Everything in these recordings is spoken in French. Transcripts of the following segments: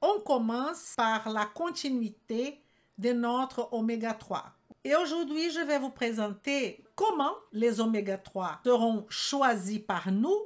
On commence par la continuité de notre oméga 3. Et aujourd'hui, je vais vous présenter comment les oméga 3 seront choisis par nous,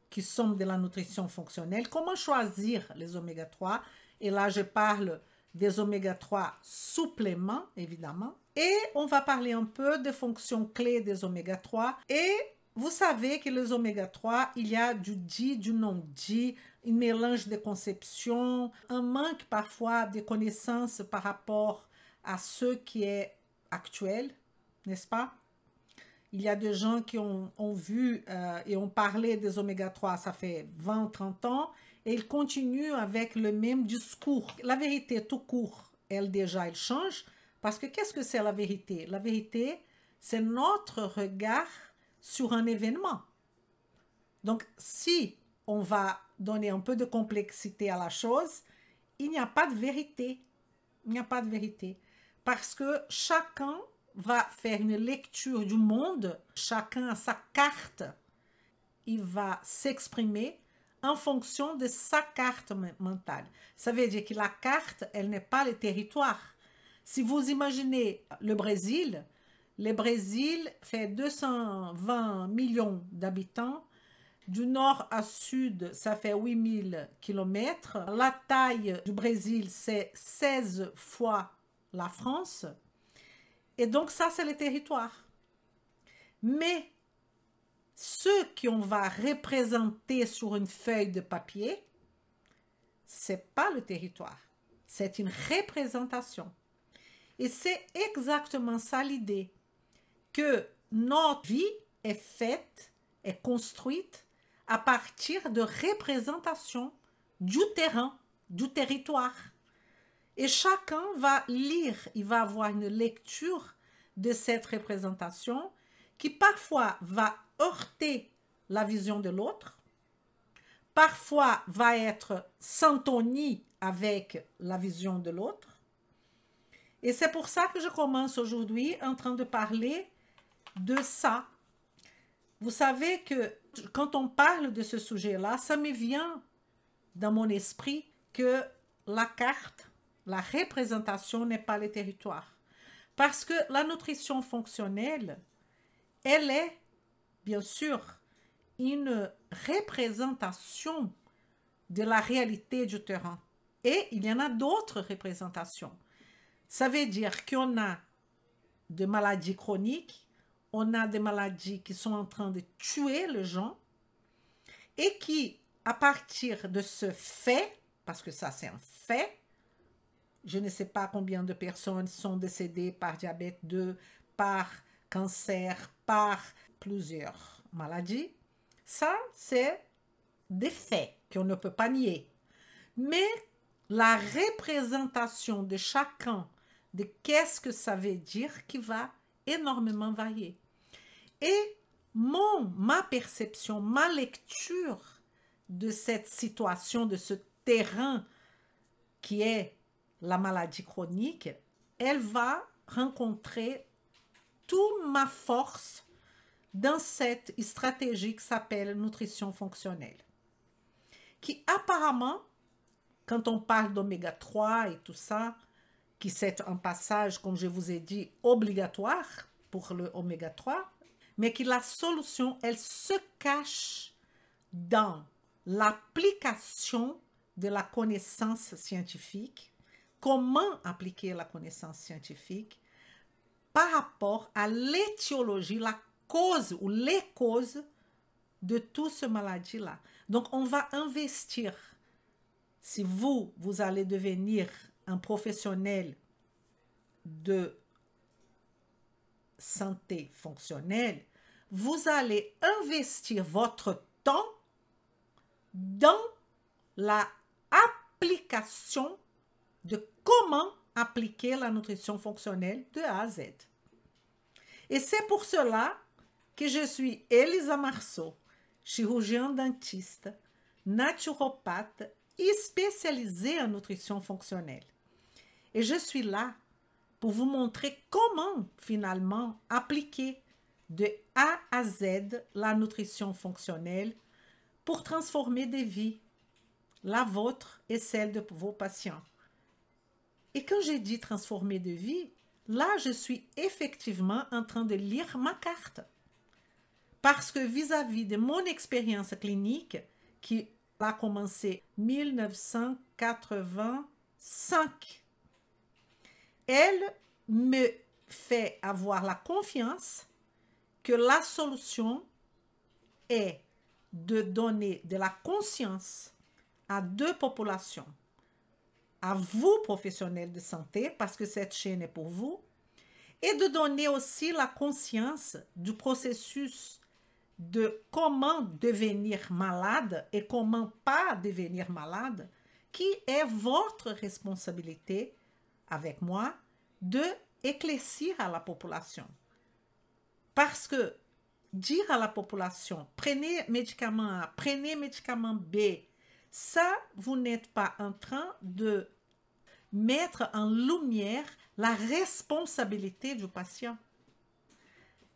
qui sommes de la nutrition fonctionnelle. Comment choisir les oméga 3? Et là, je parle des oméga 3 suppléments, évidemment. Et on va parler un peu des fonctions clés des oméga 3. Et vous savez que les oméga 3, il y a du dit, du non-dit, un mélange de conceptions, un manque parfois de connaissances par rapport à ce qui est actuel, n'est-ce pas? Il y a des gens qui ont vu et ont parlé des oméga 3, ça fait 20, 30 ans, et ils continuent avec le même discours. La vérité tout court, elle déjà, elle change, parce que qu'est-ce que c'est la vérité? La vérité, c'est notre regard sur un événement. Donc, si on va donner un peu de complexité à la chose, il n'y a pas de vérité. Il n'y a pas de vérité. Parce que chacun va faire une lecture du monde, chacun a sa carte, il va s'exprimer en fonction de sa carte mentale. Ça veut dire que la carte, elle n'est pas le territoire. Si vous imaginez le Brésil fait 220 millions d'habitants. Du nord à sud, ça fait 8000 km. La taille du Brésil, c'est 16 fois la France. Et donc ça, c'est le territoire. Mais ce qu'on va représenter sur une feuille de papier, c'est pas le territoire. C'est une représentation. Et c'est exactement ça l'idée, que notre vie est faite, est construite à partir de représentations du terrain, du territoire. Et chacun va lire, il va avoir une lecture de cette représentation qui parfois va heurter la vision de l'autre, parfois va être syntonie avec la vision de l'autre. Et c'est pour ça que je commence aujourd'hui en train de parler de ça. Vous savez que quand on parle de ce sujet-là, ça me vient dans mon esprit que la carte, la représentation n'est pas le territoire. Parce que la nutrition fonctionnelle, elle est, bien sûr, une représentation de la réalité du terrain. Et il y en a d'autres représentations. Ça veut dire qu'on a des maladies chroniques, on a des maladies qui sont en train de tuer les gens et qui, à partir de ce fait, parce que ça c'est un fait, je ne sais pas combien de personnes sont décédées par diabète 2, par cancer, par plusieurs maladies, ça c'est des faits qu'on ne peut pas nier. Mais la représentation de chacun de qu'est-ce que ça veut dire qui va énormément varier. Et ma perception, ma lecture de cette situation, de ce terrain qui est la maladie chronique, elle va rencontrer toute ma force dans cette stratégie qui s'appelle nutrition fonctionnelle. Qui apparemment, quand on parle d'oméga 3 et tout ça, qui c'est un passage, comme je vous ai dit, obligatoire pour le oméga 3, mais que la solution, elle se cache dans l'application de la connaissance scientifique, comment appliquer la connaissance scientifique par rapport à l'étiologie, la cause ou les causes de toute cette maladie-là. Donc, on va investir. Si vous allez devenir un professionnel de santé fonctionnelle, vous allez investir votre temps dans la application de comment appliquer la nutrition fonctionnelle de A à Z. Et c'est pour cela que je suis Elisa Marceau, chirurgien dentiste, naturopathe et spécialisée en nutrition fonctionnelle. Et je suis là pour vous montrer comment finalement appliquer de A à Z la nutrition fonctionnelle pour transformer des vies. la vôtre et celle de vos patients. Et quand j'ai dit transformer de vie, là, je suis effectivement en train de lire ma carte. Parce que vis-à-vis de mon expérience clinique, qui a commencé en 1985, elle me fait avoir la confiance que la solution est de donner de la conscience à deux populations. À vous, professionnels de santé, parce que cette chaîne est pour vous, et de donner aussi la conscience du processus de comment devenir malade et comment pas devenir malade, qui est votre responsabilité, avec moi, de éclaircir à la population. Parce que dire à la population, prenez médicament A, prenez médicament B, ça, vous n'êtes pas en train de mettre en lumière la responsabilité du patient.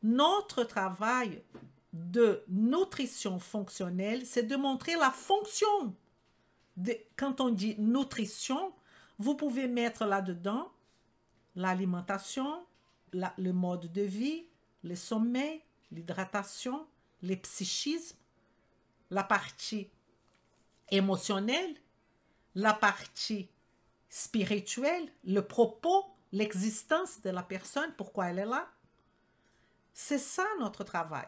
Notre travail de nutrition fonctionnelle, c'est de montrer la fonction. Quand on dit nutrition, vous pouvez mettre là-dedans l'alimentation, le mode de vie, le sommeil, l'hydratation, le psychisme, la partie émotionnelle, la partie spirituelle, le propos, l'existence de la personne, pourquoi elle est là. C'est ça notre travail.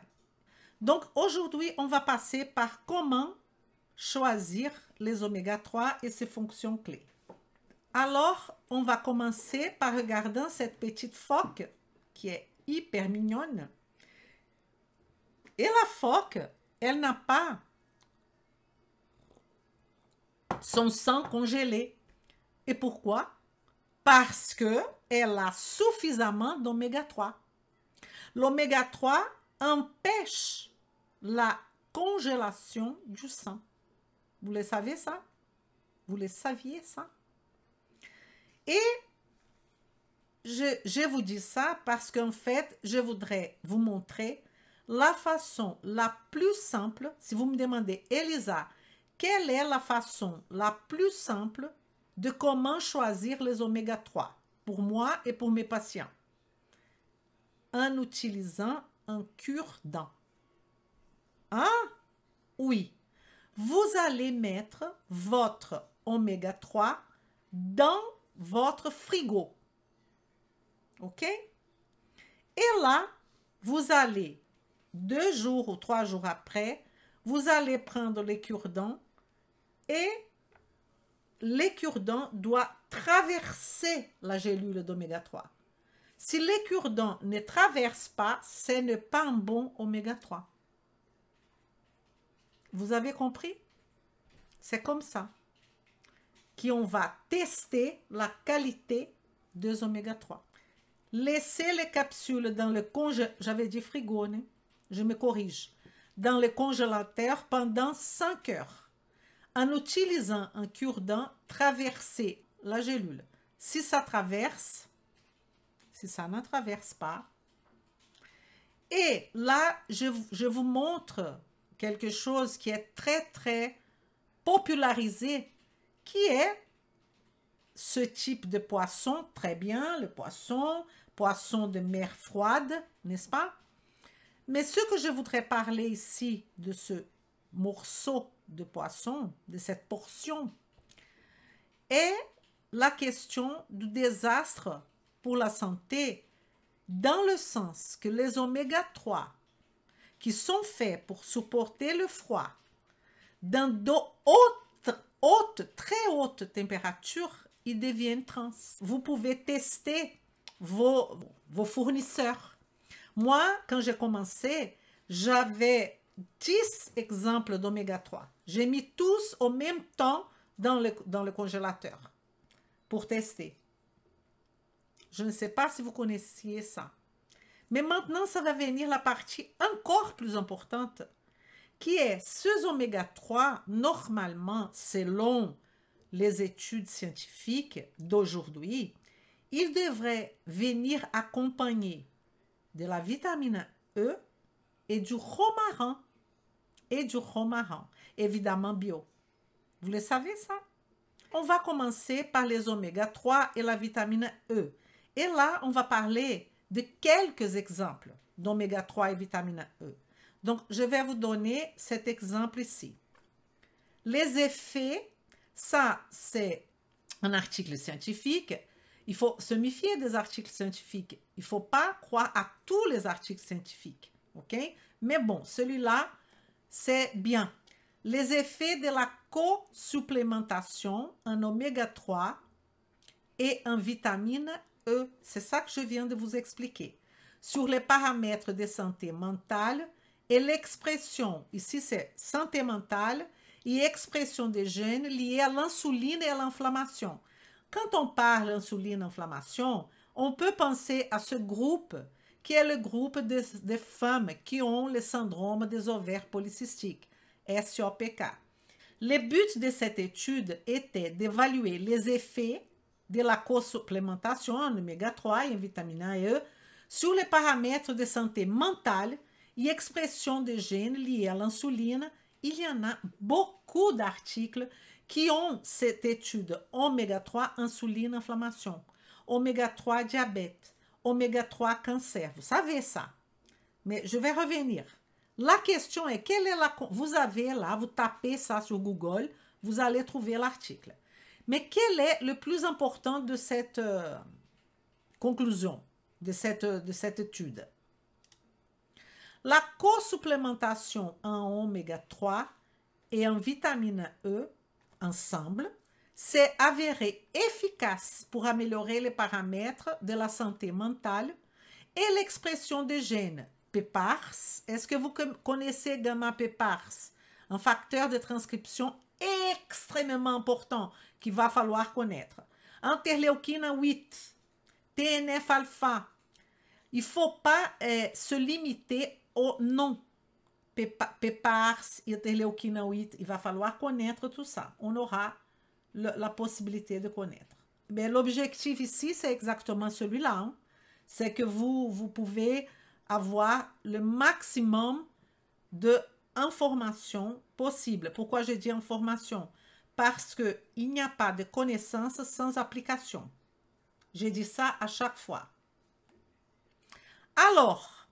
Donc aujourd'hui, on va passer par comment choisir les oméga 3 et ses fonctions clés. Alors, on va commencer par regarder cette petite phoque qui est hyper mignonne. Et la phoque, elle n'a pas son sang congelé. Et pourquoi? Parce qu'elle a suffisamment d'oméga 3. L'oméga 3 empêche la congélation du sang. Vous le savez ça? Vous le saviez ça? Et je vous dis ça parce qu'en fait, je voudrais vous montrer la façon la plus simple. Si vous me demandez, Elisa, quelle est la façon la plus simple de comment choisir les oméga 3 pour moi et pour mes patients? En utilisant un cure-dent. Hein? Oui. Vous allez mettre votre oméga 3 dans votre frigo. OK? Et là, vous allez, 2 jours ou 3 jours après, vous allez prendre les cure-dents et les cure-dents doivent traverser la gélule d'oméga 3. Si les cure-dents ne traversent pas, ce n'est pas un bon oméga 3. Vous avez compris? C'est comme ça qu'on va tester la qualité des oméga 3. Laissez les capsules dans le congélateur, j'avais dit frigo, né? Je me corrige, dans le congélateur pendant 5 heures. En utilisant un cure-dent, traverser la gélule. Si ça traverse, si ça ne traverse pas. Et là, je vous montre quelque chose qui est très, très popularisé, qui est ce type de poisson, très bien, le poisson de mer froide, n'est-ce pas? Mais ce que je voudrais parler ici de ce morceau de poisson, de cette portion, est la question du désastre pour la santé, dans le sens que les oméga 3, qui sont faits pour supporter le froid, dans de très hautes températures, ils deviennent trans. Vous pouvez tester vos fournisseurs. Moi, quand j'ai commencé, j'avais 10 exemples d'oméga 3. J'ai mis tous au même temps dans le congélateur pour tester. Je ne sais pas si vous connaissiez ça. Mais maintenant, ça va venir la partie encore plus importante, qui est ces oméga 3, normalement, selon les études scientifiques d'aujourd'hui, ils devraient venir accompagner de la vitamine E et du romarin, évidemment bio. Vous le savez ça? On va commencer par les oméga 3 et la vitamine E. Et là, on va parler de quelques exemples d'oméga 3 et vitamine E. Donc, je vais vous donner cet exemple ici. Les effets, ça, c'est un article scientifique. Il faut se méfier des articles scientifiques. Il ne faut pas croire à tous les articles scientifiques. OK? Mais bon, celui-là, c'est bien. Les effets de la co-supplémentation en oméga 3 et en vitamine E. C'est ça que je viens de vous expliquer. Sur les paramètres de santé mentale et l'expression, ici c'est santé mentale et expression des gènes liés à l'insuline et à l'inflammation. Quand on parle d'insuline-inflammation, on peut penser à ce groupe qui est le groupe des femmes qui ont le syndrome des ovaires polycystiques, SOPK. Le but de cette étude était d'évaluer les effets de la co-supplémentation en oméga 3 et en vitamine E sur les paramètres de santé mentale et expression des gènes liés à l'insuline. Il y en a beaucoup d'articles qui ont cette étude oméga 3 insuline inflammation, oméga 3 diabète, oméga 3 cancer. Vous savez ça. Mais je vais revenir. La question est, quelle est la... Vous avez là, vous tapez ça sur Google, vous allez trouver l'article. Mais quel est le plus important de cette conclusion, de cette étude? La co-supplémentation en oméga 3 et en vitamine E ensemble s'est avérée efficace pour améliorer les paramètres de la santé mentale et l'expression des gènes PPARS. Est-ce que vous connaissez gamma PPARS? Un facteur de transcription extrêmement important qu'il va falloir connaître. Interleuquine 8, TNF-alpha. Il ne faut pas se limiter au nom. PPARS, interleuquine 8, il va falloir connaître tout ça. On aura la possibilité de connaître. Mais l'objectif ici, c'est exactement celui-là. Hein? C'est que vous pouvez avoir le maximum d'informations possibles. Pourquoi je dis information? Parce qu'il n'y a pas de connaissance sans application. J'ai dit ça à chaque fois. Alors,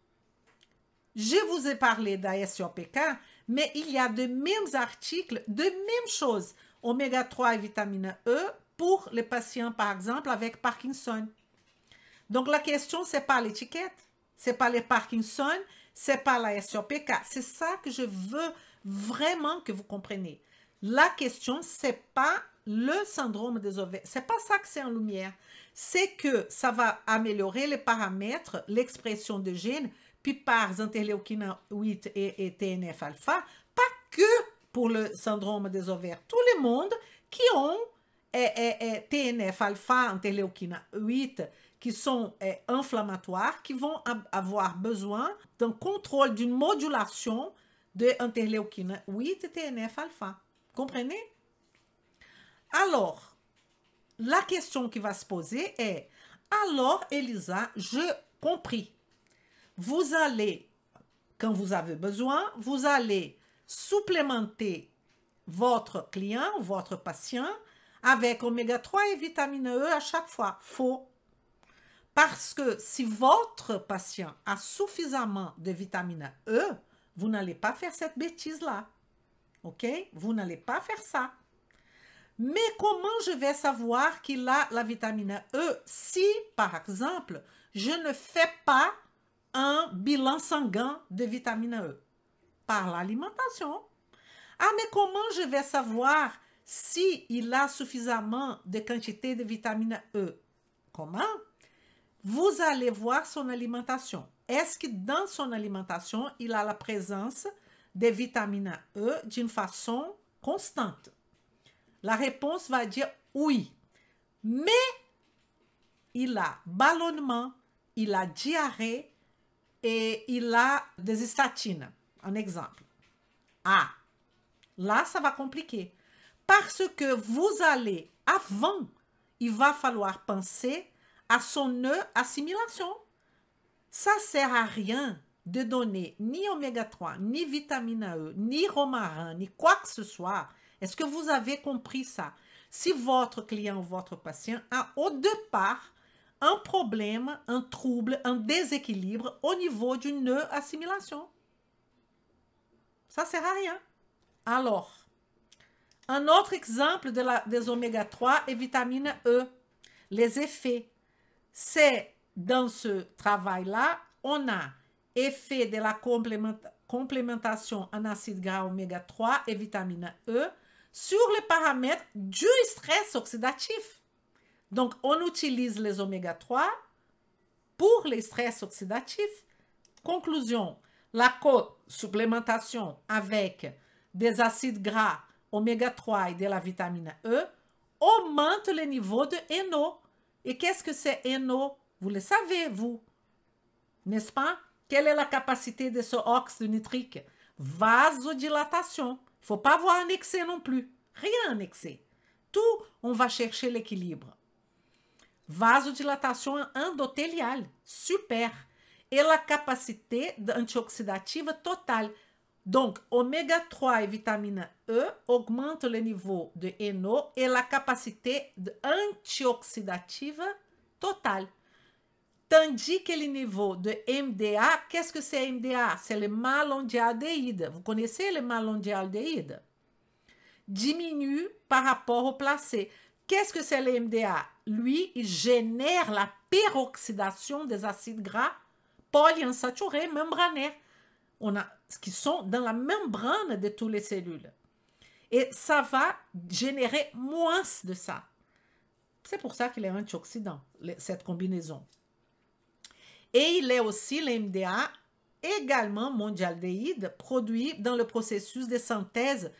je vous ai parlé d'ASOPK, mais il y a de mêmes articles, de mêmes choses, oméga 3 et vitamine E, pour les patients, par exemple, avec Parkinson. Donc, la question, ce n'est pas l'étiquette, ce n'est pas les Parkinson, ce n'est pas la SOPK. C'est ça que je veux vraiment que vous compreniez. La question, ce n'est pas le syndrome des ovaires. Ce n'est pas ça que c'est en lumière. C'est que ça va améliorer les paramètres, l'expression de gènes, PPARS, interleuquine 8 et TNF-alpha, pas que pour le syndrome des ovaires. Tout le monde qui ont TNF-alpha, interleuquine 8, qui sont inflammatoires, qui vont avoir besoin d'un contrôle, d'une modulation de interleuquine 8 et TNF-alpha. Comprenez? Alors, la question qui va se poser est, alors Elisa, je compris. Vous allez, quand vous avez besoin, vous allez supplémenter votre client ou votre patient avec oméga 3 et vitamine E à chaque fois. Faux. Parce que si votre patient a suffisamment de vitamine E, vous n'allez pas faire cette bêtise-là. OK? Vous n'allez pas faire ça. Mais comment je vais savoir qu'il a la vitamine E si, par exemple, je ne fais pas un bilan sanguin de vitamine E? Par l'alimentation. Ah, mais comment je vais savoir s'il a suffisamment de quantité de vitamine E? Comment? Vous allez voir son alimentation. Est-ce que dans son alimentation, il a la présence de vitamine E d'une façon constante? La réponse va dire oui. Mais il a ballonnement, il a diarrhée et il a des statines. Un exemple. Ah, là, ça va compliquer. Parce que vous allez, avant, il va falloir penser à son assimilation. Ça ne sert à rien de donner ni oméga 3, ni vitamine E, ni romarin, ni quoi que ce soit, Est-ce que vous avez compris ça? Si votre client ou votre patient a au départ un problème, un trouble, un déséquilibre au niveau du nœud assimilation. Ça ne sert à rien. Alors, un autre exemple des oméga 3 est vitamine E. Les effets, c'est dans ce travail-là, on a effet de la complémentation en acide gras oméga 3 et vitamine E sur les paramètres du stress oxydatif. Donc, on utilise les oméga 3 pour les stress oxydatifs. Conclusion, la supplémentation avec des acides gras oméga 3 et de la vitamine E augmente le niveau de NO. Et qu'est-ce que c'est NO? Vous le savez, vous, n'est-ce pas? Quelle est la capacité de ce oxyde nitrique? Vasodilatation. Il ne faut pas avoir un excès non plus. Rien en excès. Tout, on va chercher l'équilibre. Vasodilatation endothéliale. Super. Et la capacité antioxydative totale. Donc, oméga 3 et vitamine E augmentent le niveau de NO et la capacité antioxydative totale. Tandis que le niveau de MDA, qu'est-ce que c'est MDA? C'est le malondialdéhyde. Vous connaissez le malondialdéhyde? Diminue par rapport au placé. Qu'est-ce que c'est le MDA? Lui, il génère la peroxydation des acides gras polyinsaturés membranaires. Qui sont dans la membrane de toutes les cellules. Et ça va générer moins de ça. C'est pour ça qu'il est antioxydant, cette combinaison. Et il est aussi, le MDA, également mondialdéhyde, produit dans le processus de synthèse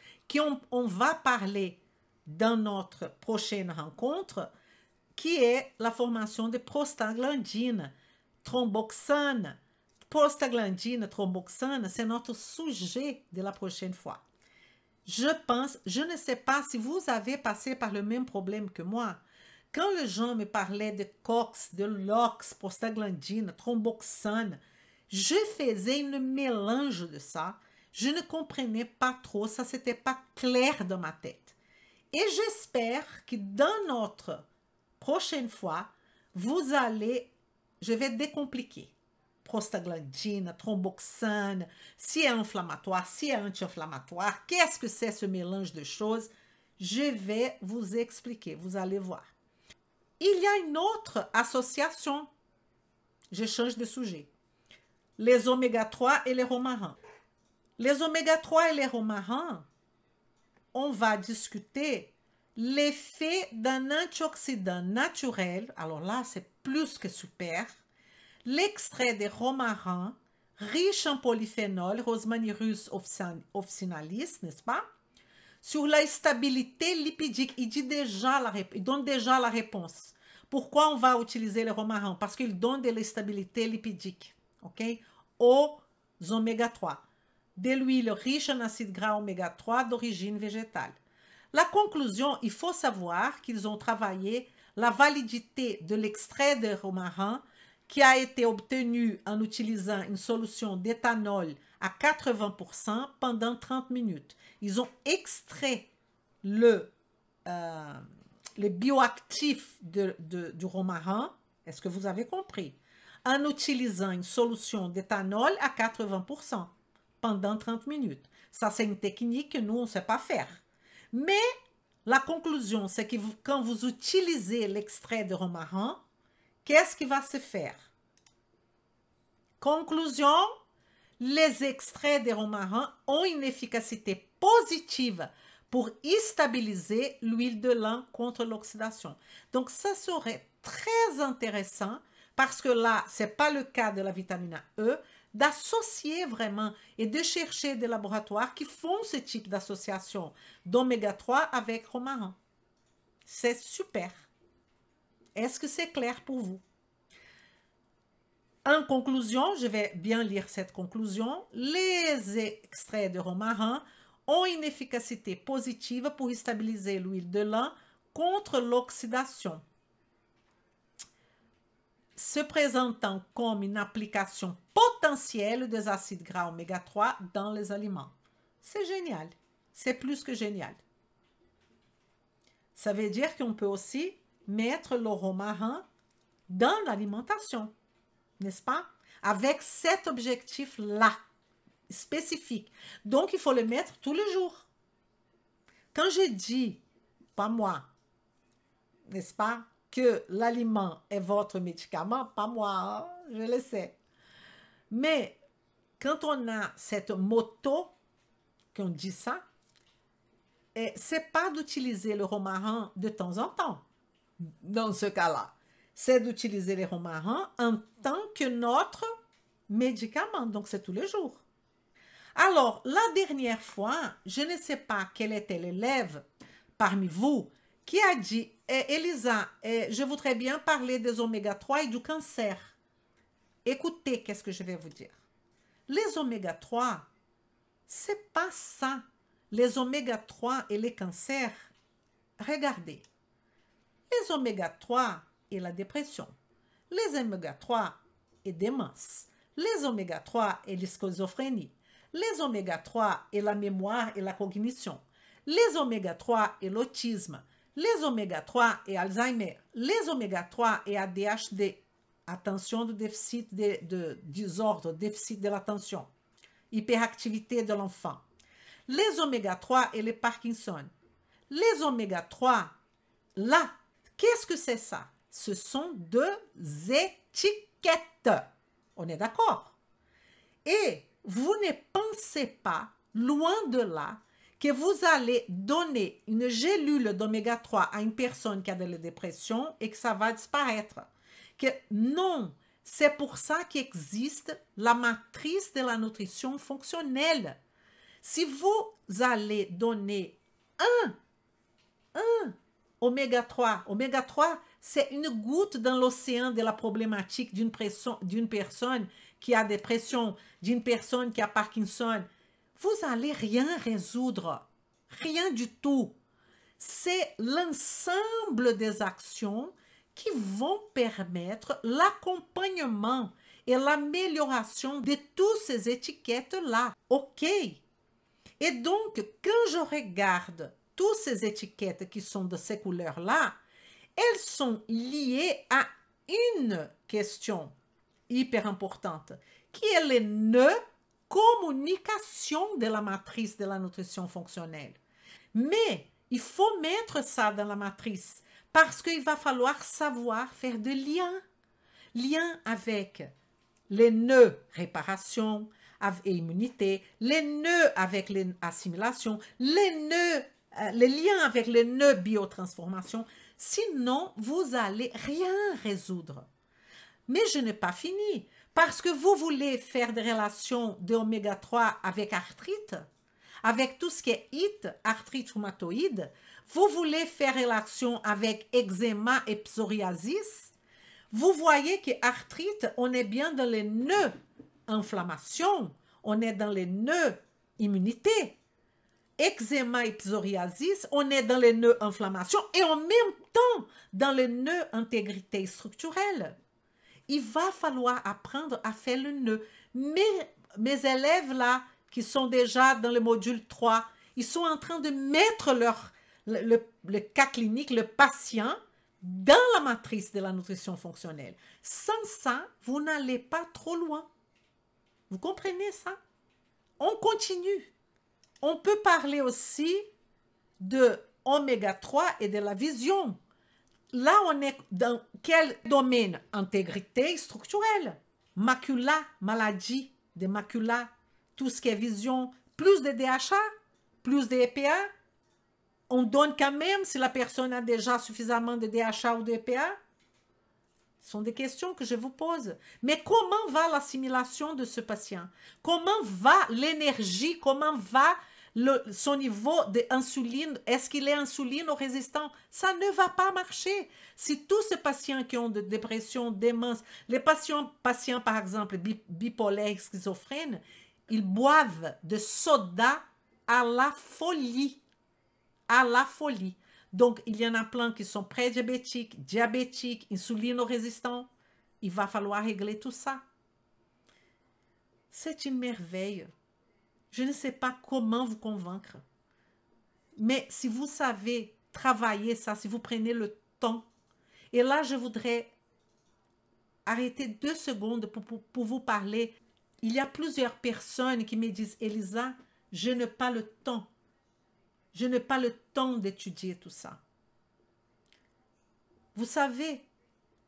on va parler dans notre prochaine rencontre, qui est la formation de prostaglandine, thromboxane. Prostaglandine, thromboxane, c'est notre sujet de la prochaine fois. Je ne sais pas si vous avez passé par le même problème que moi. Quand les gens me parlaient de COX, de LOX, prostaglandine, thromboxane, je faisais un mélange de ça. Je ne comprenais pas trop, ça n'était pas clair dans ma tête. Et j'espère que dans notre prochaine fois, je vais décompliquer. Prostaglandine, thromboxane, si est inflammatoire, si est anti-inflammatoire, qu'est-ce que c'est ce mélange de choses? Je vais vous expliquer, vous allez voir. Il y a une autre association, je change de sujet, les oméga 3 et les romarins. Les oméga 3 et les romarins, on va discuter l'effet d'un antioxydant naturel, alors là c'est plus que super, l'extrait des romarins, riche en polyphénol, Rosmaninus officinalis, n'est-ce pas? Sur la stabilité lipidique, il donne déjà la réponse. Pourquoi on va utiliser les romarins? Parce qu'il donne de la stabilité lipidique, ok? Aux oméga 3. De l'huile riche en acides gras oméga 3 d'origine végétale. La conclusion, il faut savoir qu'ils ont travaillé la validité de l'extrait de romarin qui a été obtenu en utilisant une solution d'éthanol à 80% pendant 30 minutes. Ils ont extrait le bioactif du romarin, est-ce que vous avez compris? En utilisant une solution d'éthanol à 80% pendant 30 minutes. Ça, c'est une technique que nous, on ne sait pas faire. Mais la conclusion, c'est que quand vous utilisez l'extrait de romarin, qu'est-ce qui va se faire? Conclusion, les extraits de romarin ont une efficacité positive pour stabiliser l'huile de lin contre l'oxydation. Donc, ça serait très intéressant parce que là, ce n'est pas le cas de la vitamine E, d'associer vraiment et de chercher des laboratoires qui font ce type d'association d'oméga 3 avec romarin. C'est super. Est-ce que c'est clair pour vous? En conclusion, je vais bien lire cette conclusion. Les extraits de romarin ont une efficacité positive pour stabiliser l'huile de lin contre l'oxydation, se présentant comme une application potentielle des acides gras oméga 3 dans les aliments. C'est génial. C'est plus que génial. Ça veut dire qu'on peut aussi mettre le romarin dans l'alimentation, n'est-ce pas? Avec cet objectif-là, spécifique. Donc, il faut le mettre tous les jours. Quand je dis, pas moi, n'est-ce pas, que l'aliment est votre médicament, pas moi, hein, je le sais. Mais quand on a cette moto, qu'on dit ça, c'est pas d'utiliser le romarin de temps en temps, dans ce cas-là. C'est d'utiliser les romarins en tant que notre médicament. Donc, c'est tous les jours. Alors, la dernière fois, je ne sais pas quel était l'élève parmi vous qui a dit, Elisa, je voudrais bien parler des oméga 3 et du cancer. Écoutez, qu'est-ce que je vais vous dire. Les oméga 3, c'est pas ça. Les oméga 3 et les cancers, regardez. Les oméga 3 et la dépression. Les oméga 3 et démence. Les oméga 3 et la schizophrénie. Les oméga 3 et la mémoire et la cognition. Les oméga 3 et l'autisme. Les oméga 3 et Alzheimer. Les oméga 3 et ADHD. Attention de déficit de désordre, déficit de l'attention. Hyperactivité de l'enfant. Les oméga 3 et les Parkinson. Les oméga 3, là, qu'est-ce que c'est ça? Ce sont deux étiquettes. On est d'accord? Et vous ne pensez pas, loin de là, que vous allez donner une gélule d'oméga 3 à une personne qui a de la dépression et que ça va disparaître. Que non, c'est pour ça qu'existe la matrice de la nutrition fonctionnelle. Si vous allez donner un oméga 3, c'est une goutte dans l'océan de la problématique d'une personne qui a dépression, d'une personne qui a Parkinson. Vous n'allez rien résoudre, rien du tout. C'est l'ensemble des actions qui vont permettre l'accompagnement et l'amélioration de toutes ces étiquettes-là. OK? Et donc, quand je regarde toutes ces étiquettes qui sont de ces couleurs-là, elles sont liées à une question hyper importante, qui est les nœuds communication de la matrice de la nutrition fonctionnelle. Mais il faut mettre ça dans la matrice parce qu'il va falloir savoir faire des liens. Liens avec les nœuds réparation et immunité, les nœuds avec l'assimilation, les liens avec les nœuds biotransformation. Sinon, vous allez rien résoudre. Mais je n'ai pas fini. Parce que vous voulez faire des relations d'oméga 3 avec arthrite, avec tout ce qui est IT, arthrite rhumatoïde, vous voulez faire relation avec eczéma et psoriasis, vous voyez que arthrite, on est bien dans les nœuds inflammation, on est dans les nœuds immunité. Eczéma et psoriasis, on est dans les nœuds inflammation et en même temps dans les nœuds intégrité structurelle. Il va falloir apprendre à faire le nœud. Mes élèves là, qui sont déjà dans le module 3, ils sont en train de mettre le cas clinique, le patient, dans la matrice de la nutrition fonctionnelle. Sans ça, vous n'allez pas trop loin. Vous comprenez ça? On continue. On peut parler aussi de oméga 3 et de la vision. Là, on est dans quel domaine? Intégrité structurelle. Macula, maladie de macula, tout ce qui est vision, plus de DHA, plus de EPA. On donne quand même si la personne a déjà suffisamment de DHA ou de EPA. Ce sont des questions que je vous pose. Mais comment va l'assimilation de ce patient? Comment va l'énergie? Comment va son niveau d'insuline? Est-ce qu'il est insulino-résistant? Ça ne va pas marcher. Si tous ces patients qui ont de dépression, démence, les patients par exemple bipolaires, schizophrènes, ils boivent de soda à la folie. À la folie. Donc, il y en a plein qui sont prédiabétiques, diabétiques, insulino-résistants. Il va falloir régler tout ça. C'est une merveille. Je ne sais pas comment vous convaincre. Mais si vous savez travailler ça, si vous prenez le temps. Et là, je voudrais arrêter 2 secondes pour vous parler. Il y a plusieurs personnes qui me disent, Elisa, je n'ai pas le temps. Je n'ai pas le temps d'étudier tout ça. Vous savez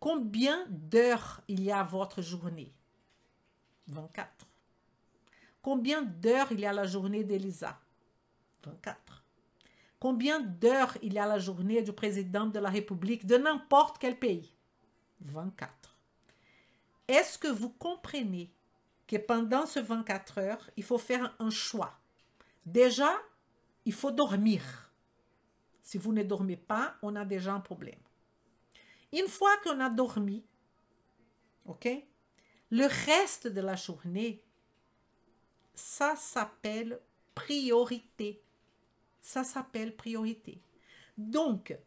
combien d'heures il y a à votre journée? 24. Combien d'heures il y a à la journée d'Elisa? 24. Combien d'heures il y a à la journée du président de la République de n'importe quel pays? 24. Est-ce que vous comprenez que pendant ces 24 heures, il faut faire un choix? Déjà, il faut dormir. Si vous ne dormez pas, on a déjà un problème. Une fois qu'on a dormi, ok, le reste de la journée, ça s'appelle priorité. Ça s'appelle priorité. Donc,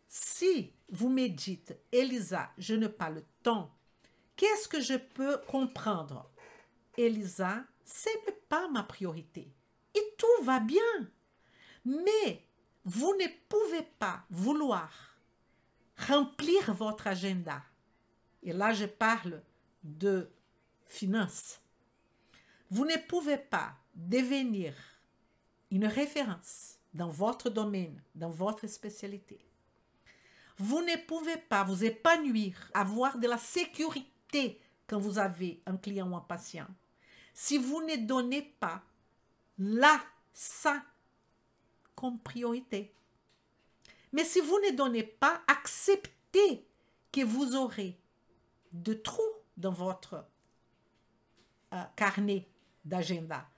si vous me dites, Elisa, je n'ai pas le temps, qu'est-ce que je peux comprendre? Elisa, ce n'est pas ma priorité. Et tout va bien. Mais vous ne pouvez pas vouloir remplir votre agenda. Et là, je parle de finances. Vous ne pouvez pas devenir une référence dans votre domaine, dans votre spécialité. Vous ne pouvez pas vous épanouir, avoir de la sécurité quand vous avez un client ou un patient. Si vous ne donnez pas là, ça, comme priorité. Mais si vous ne donnez pas, acceptez que vous aurez de trous dans votre carnet d'agenda.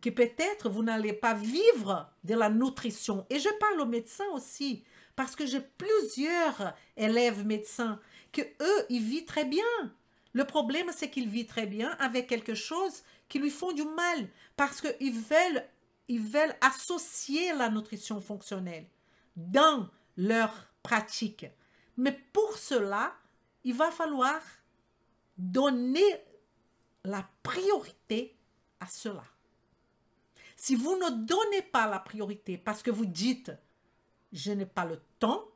Que peut-être vous n'allez pas vivre de la nutrition. Et je parle aux médecins aussi, parce que j'ai plusieurs élèves médecins que eux, ils vivent très bien. Le problème, c'est qu'ils vivent très bien avec quelque chose qui lui font du mal, parce qu'ils veulent associer la nutrition fonctionnelle dans leur pratique. Mais pour cela, il va falloir donner la priorité à cela. Si vous ne donnez pas la priorité parce que vous dites « je n'ai pas le temps »,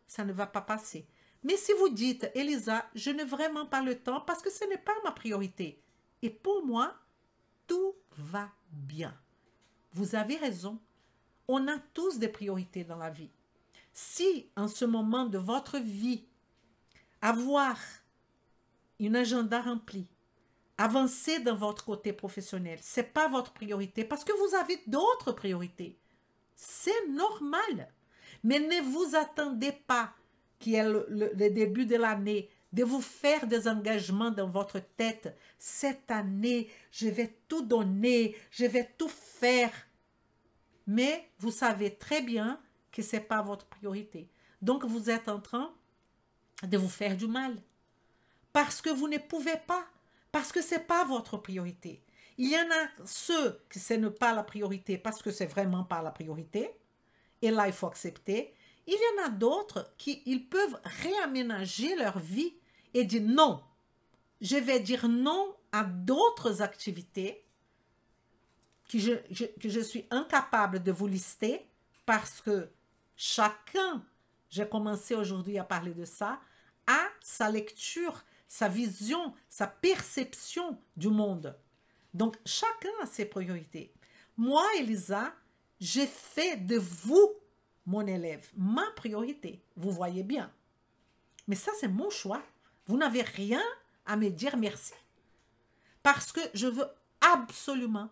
ça ne va pas passer. Mais si vous dites « Elisa, je n'ai vraiment pas le temps parce que ce n'est pas ma priorité ». Et pour moi, tout va bien. Vous avez raison. On a tous des priorités dans la vie. Si, en ce moment de votre vie, avoir un agenda rempli, avancer dans votre côté professionnel, ce n'est pas votre priorité parce que vous avez d'autres priorités. C'est normal. Mais ne vous attendez pas, qui est le début de l'année, de vous faire des engagements dans votre tête. Cette année, je vais tout donner, je vais tout faire. Mais vous savez très bien que ce n'est pas votre priorité. Donc, vous êtes en train de vous faire du mal. Parce que vous ne pouvez pas. Parce que ce n'est pas votre priorité. Il y en a ceux que ce n'est pas la priorité parce que c'est vraiment pas la priorité. Et là, il faut accepter. Il y en a d'autres qui ils peuvent réaménager leur vie et dire non. Je vais dire non à d'autres activités que je suis incapable de vous lister parce que chacun, j'ai commencé aujourd'hui à parler de ça, a sa lecture, sa vision, sa perception du monde. Donc, chacun a ses priorités. Moi, Elisa, j'ai fait de vous, mon élève, ma priorité. Vous voyez bien. Mais ça, c'est mon choix. Vous n'avez rien à me dire merci. Parce que je veux absolument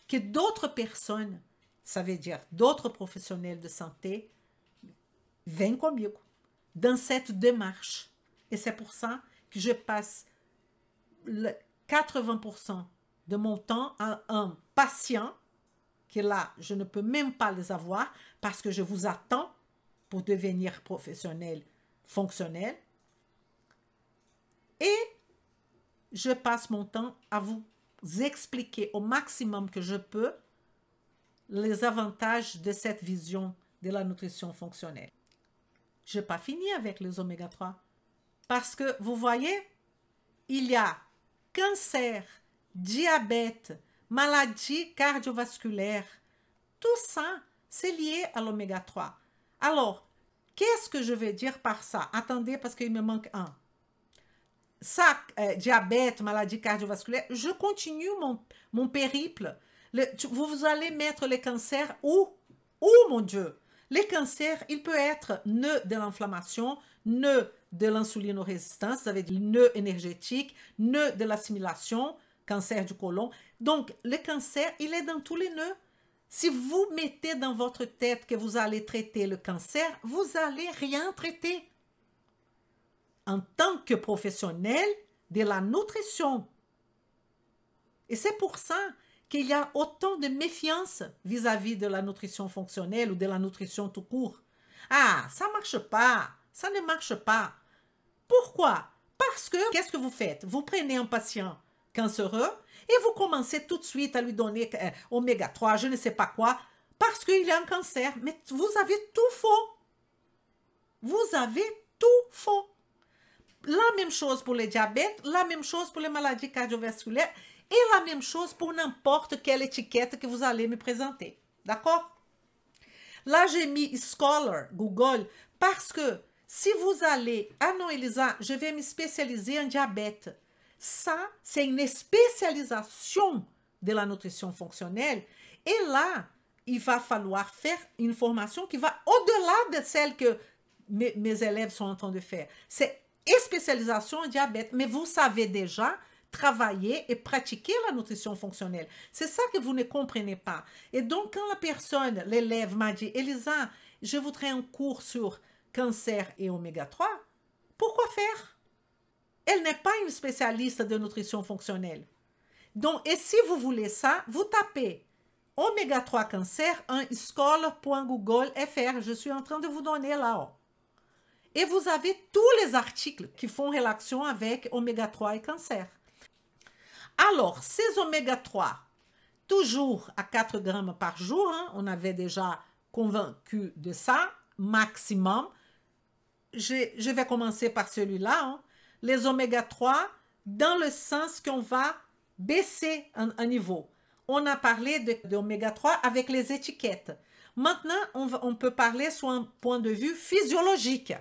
que d'autres personnes, ça veut dire d'autres professionnels de santé, viennent comigo dans cette démarche. Et c'est pour ça que je passe 80% de mon temps à un patient, que là, je ne peux même pas les avoir parce que je vous attends pour devenir professionnel, fonctionnel. Et je passe mon temps à vous expliquer au maximum que je peux les avantages de cette vision de la nutrition fonctionnelle. Je n'ai pas fini avec les oméga 3 parce que vous voyez, il y a cancer, diabète, maladie cardiovasculaire. Tout ça, c'est lié à l'oméga 3. Alors, qu'est-ce que je veux dire par ça? Attendez, parce qu'il me manque un. Ça, diabète, maladie cardiovasculaire, je continue mon périple. Vous allez mettre les cancers où? Où, mon Dieu? Les cancers, il peut être nœud de l'inflammation, nœud de l'insulinorésistance, ça veut dire nœud énergétique, nœud de l'assimilation, cancer du côlon. Donc, le cancer, il est dans tous les nœuds. Si vous mettez dans votre tête que vous allez traiter le cancer, vous n'allez rien traiter. En tant que professionnel de la nutrition. Et c'est pour ça qu'il y a autant de méfiance vis-à-vis de la nutrition fonctionnelle ou de la nutrition tout court. Ah, ça ne marche pas, ça ne marche pas. Pourquoi? Parce que, qu'est-ce que vous faites? Vous prenez un patient cancéreux et vous commencez tout de suite à lui donner oméga 3, je ne sais pas quoi, parce qu'il a un cancer. Mais vous avez tout faux. Vous avez tout faux. La même chose pour les diabètes, la même chose pour les maladies cardiovasculaires et la même chose pour n'importe quelle étiquette que vous allez me présenter. D'accord? Là, j'ai mis Scholar, Google, parce que si vous allez... Ah non, Elisa, je vais me spécialiser en diabète. Ça, c'est une spécialisation de la nutrition fonctionnelle. Et là, il va falloir faire une formation qui va au-delà de celle que mes élèves sont en train de faire. C'est et spécialisation en diabète, mais vous savez déjà travailler et pratiquer la nutrition fonctionnelle. C'est ça que vous ne comprenez pas. Et donc, quand la personne, l'élève m'a dit, Elisa, je voudrais un cours sur cancer et oméga 3, pourquoi faire? Elle n'est pas une spécialiste de nutrition fonctionnelle. Donc, et si vous voulez ça, vous tapez oméga 3 cancer, un scholar.google.fr. Je suis en train de vous donner là-haut. Et vous avez tous les articles qui font relation avec oméga 3 et cancer. Alors, ces oméga 3, toujours à 4 grammes par jour, hein, on avait déjà convaincu de ça, maximum. Je vais commencer par celui-là. Hein. Les oméga 3, dans le sens qu'on va baisser un niveau. On a parlé d'oméga 3 avec les étiquettes. Maintenant, on peut parler sur un point de vue physiologique.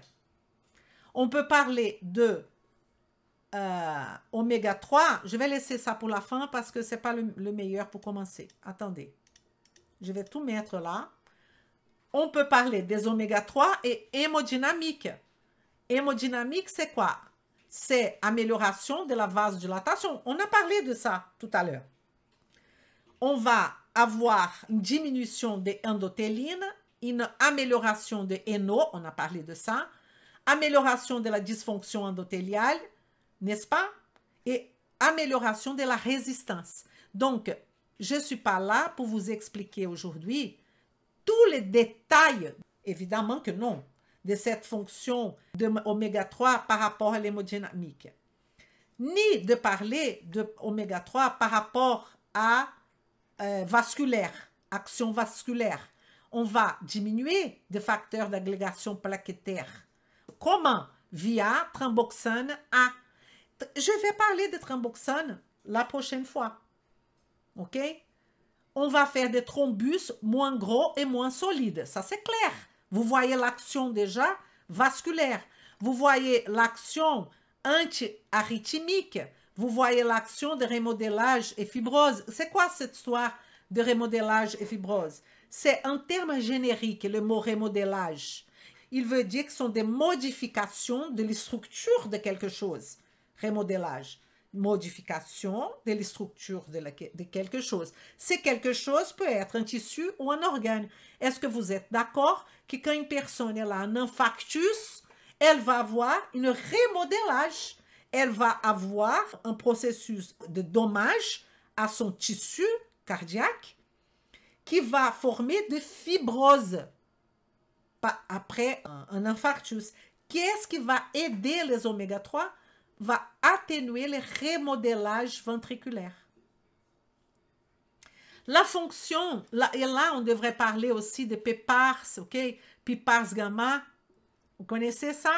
On peut parler de oméga 3. Je vais laisser ça pour la fin parce que ce n'est pas le meilleur pour commencer. Attendez. Je vais tout mettre là. On peut parler des oméga 3 et hémodynamique. Hémodynamique, c'est quoi? C'est amélioration de la vasodilatation. On a parlé de ça tout à l'heure. On va avoir une diminution des endothéline, une amélioration de NO, on a parlé de ça, amélioration de la dysfonction endothéliale, n'est-ce pas? Et amélioration de la résistance. Donc, je ne suis pas là pour vous expliquer aujourd'hui tous les détails, évidemment que non, de cette fonction de oméga 3 par rapport à l'hémodynamique, ni de parler de oméga 3 par rapport à vasculaire, action vasculaire. On va diminuer des facteurs d'agrégation plaquettaire. Comment? Via thromboxane A. Je vais parler de thromboxane la prochaine fois. OK? On va faire des thrombus moins gros et moins solides. Ça, c'est clair. Vous voyez l'action déjà vasculaire. Vous voyez l'action anti-arythmique. Vous voyez l'action de remodélage et fibrose. C'est quoi cette histoire de remodélage et fibrose? C'est un terme générique, le mot remodélage. Il veut dire que ce sont des modifications de la structure de quelque chose. Remodélage. Modification de la structure de quelque chose. C'est quelque chose peut être un tissu ou un organe. Est-ce que vous êtes d'accord que quand une personne elle a un infarctus, elle va avoir un remodélage? Elle va avoir un processus de dommage à son tissu cardiaque qui va former de fibrose après un infarctus. Qu'est-ce qui va aider les oméga 3? Va atténuer le remodélage ventriculaire. La fonction, et là on devrait parler aussi de PPARS, ok? PPARS gamma, vous connaissez ça?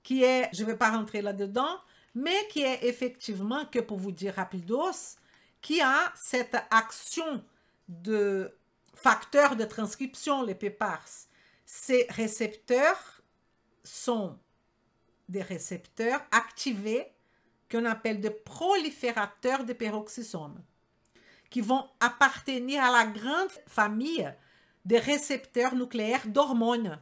Qui est, je ne vais pas rentrer là-dedans, mais qui est effectivement, que pour vous dire rapidos, qui a cette action de facteurs de transcription, les PPARs. Ces récepteurs sont des récepteurs activés qu'on appelle de proliférateurs de peroxysomes, qui vont appartenir à la grande famille des récepteurs nucléaires d'hormones.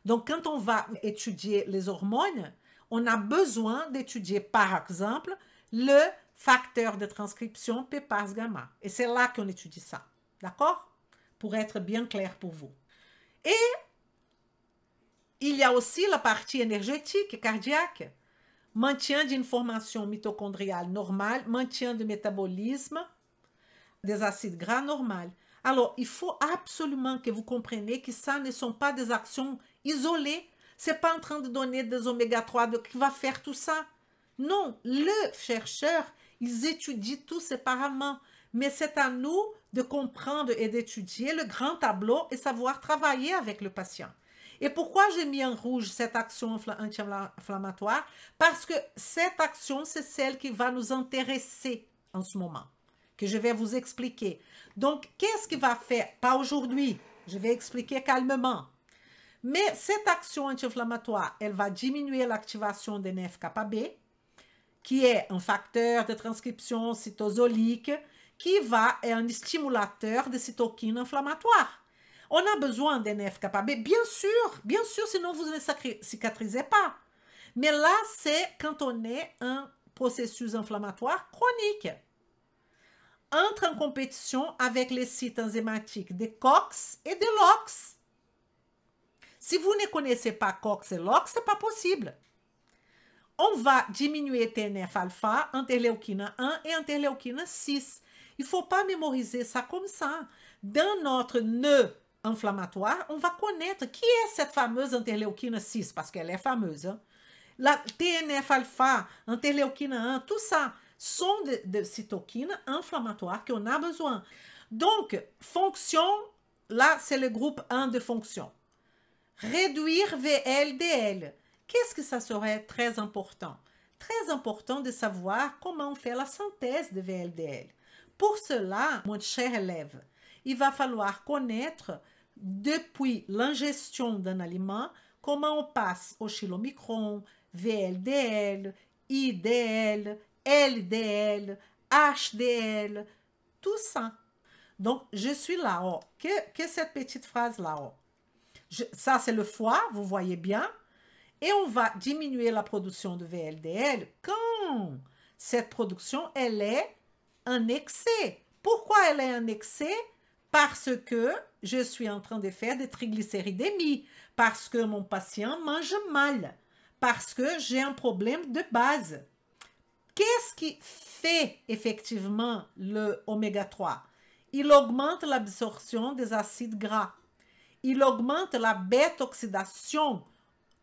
Donc, quand on va étudier les hormones, on a besoin d'étudier, par exemple, le facteur de transcription PPARs gamma. Et c'est là qu'on étudie ça. D'accord? Pour être bien clair pour vous. Et il y a aussi la partie énergétique cardiaque. Maintien d'une formation mitochondriale normale, maintien de métabolisme des acides gras normal. Alors, il faut absolument que vous compreniez que ça ne sont pas des actions isolées. Ce n'est pas en train de donner des oméga 3 qui va faire tout ça. Non, le chercheur, ils étudient tout séparément. Mais c'est à nous de comprendre et d'étudier le grand tableau et savoir travailler avec le patient. Et pourquoi j'ai mis en rouge cette action anti-inflammatoire? Parce que cette action, c'est celle qui va nous intéresser en ce moment, que je vais vous expliquer. Donc, qu'est-ce qui va faire? Pas aujourd'hui, je vais expliquer calmement. Mais cette action anti-inflammatoire, elle va diminuer l'activation des NF-κB, qui est un facteur de transcription cytosolique, qui est un stimulateur de cytokines inflammatoires. On a besoin des NF-κB, bien sûr, sinon vous ne cicatrisez pas. Mais là, c'est quand on est un processus inflammatoire chronique. Entre en compétition avec les sites enzymatiques de COX et de LOX. Si vous ne connaissez pas COX et LOX, ce n'est pas possible. On va diminuer TNF-alpha, interléukine 1 et interléukine 6. Il ne faut pas mémoriser ça comme ça. Dans notre nœud inflammatoire, on va connaître qui est cette fameuse interléukine 6, parce qu'elle est fameuse. Hein? La TNF-alpha, interléukine 1, tout ça sont de cytokines inflammatoires qu'on a besoin. Donc, fonction, là, c'est le groupe 1 de fonction. Réduire VLDL. Qu'est-ce que ça serait très important? Très important de savoir comment on fait la synthèse de VLDL. Pour cela, mon cher élève, il va falloir connaître depuis l'ingestion d'un aliment comment on passe au chylomicron, VLDL, IDL, LDL, HDL, tout ça. Donc, je suis là-haut. Que cette petite phrase là-haut? Ça, c'est le foie, vous voyez bien. Et on va diminuer la production de VLDL quand cette production, elle est en excès. Pourquoi elle est en excès? Parce que je suis en train de faire des triglycéridémies, parce que mon patient mange mal, parce que j'ai un problème de base. Qu'est-ce qui fait effectivement le oméga 3? Il augmente l'absorption des acides gras. Il augmente la bêta-oxydation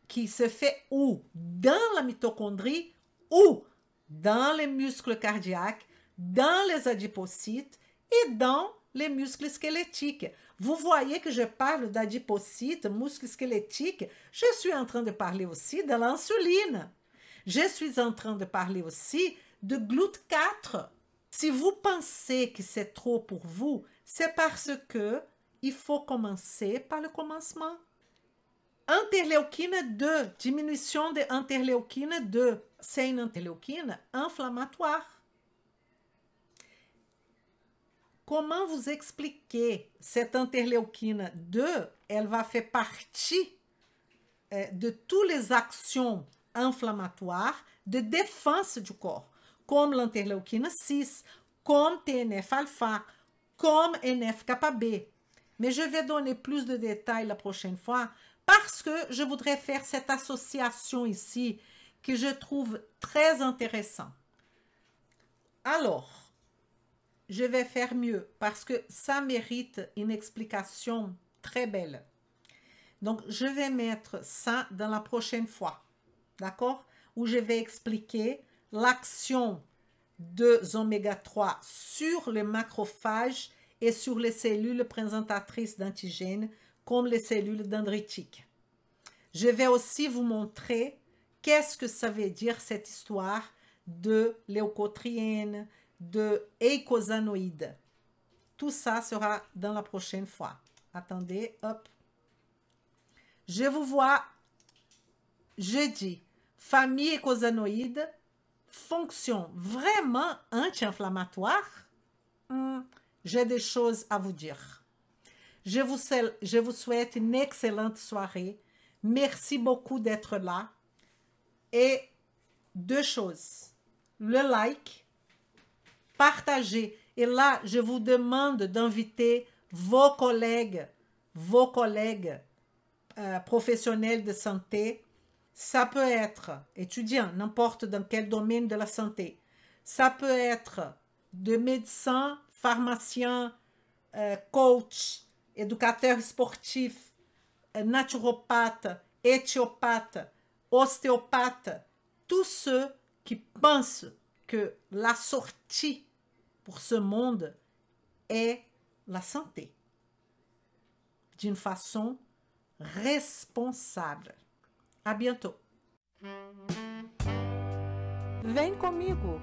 qui se fait où? Dans la mitochondrie ou dans les muscles cardiaques, dans les adipocytes et dans les muscles squelettiques. Vous voyez que je parle d'adipocytes, muscles squelettiques. Je suis en train de parler aussi de l'insuline. Je suis en train de parler aussi de GLUT4. Si vous pensez que c'est trop pour vous, c'est parce que il faut commencer par le commencement. Interléukine 2, diminution de interléukine 2. C'est une interléukine inflammatoire. Comment vous expliquer cette interléukine 2? Elle va faire partie de toutes les actions inflammatoires de défense du corps, comme l'interléukine 6, comme TNF-alpha, comme NF-κB. Mais je vais donner plus de détails la prochaine fois parce que je voudrais faire cette association ici que je trouve très intéressant. Alors, je vais faire mieux parce que ça mérite une explication très belle. Donc, je vais mettre ça dans la prochaine fois, d'accord? Où je vais expliquer l'action des oméga 3 sur les macrophages et sur les cellules présentatrices d'antigènes comme les cellules dendritiques. Je vais aussi vous montrer qu'est-ce que ça veut dire cette histoire de leucotriène, de eicosanoïdes. Tout ça sera dans la prochaine fois. Attendez, hop. Je vous vois jeudi. Famille écosanoïde, fonction vraiment anti-inflammatoire. J'ai des choses à vous dire. Je vous souhaite une excellente soirée. Merci beaucoup d'être là. Et deux choses. Le like, partager. Et là, je vous demande d'inviter vos collègues professionnels de santé. Ça peut être étudiant, n'importe dans quel domaine de la santé. Ça peut être de médecins, pharmaciens, coach, éducateurs sportifs, naturopathes, éthiopathes, ostéopathes, tous ceux qui pensent que la sortie pour ce monde est la santé d'une façon responsable. À bientôt. Vem comigo!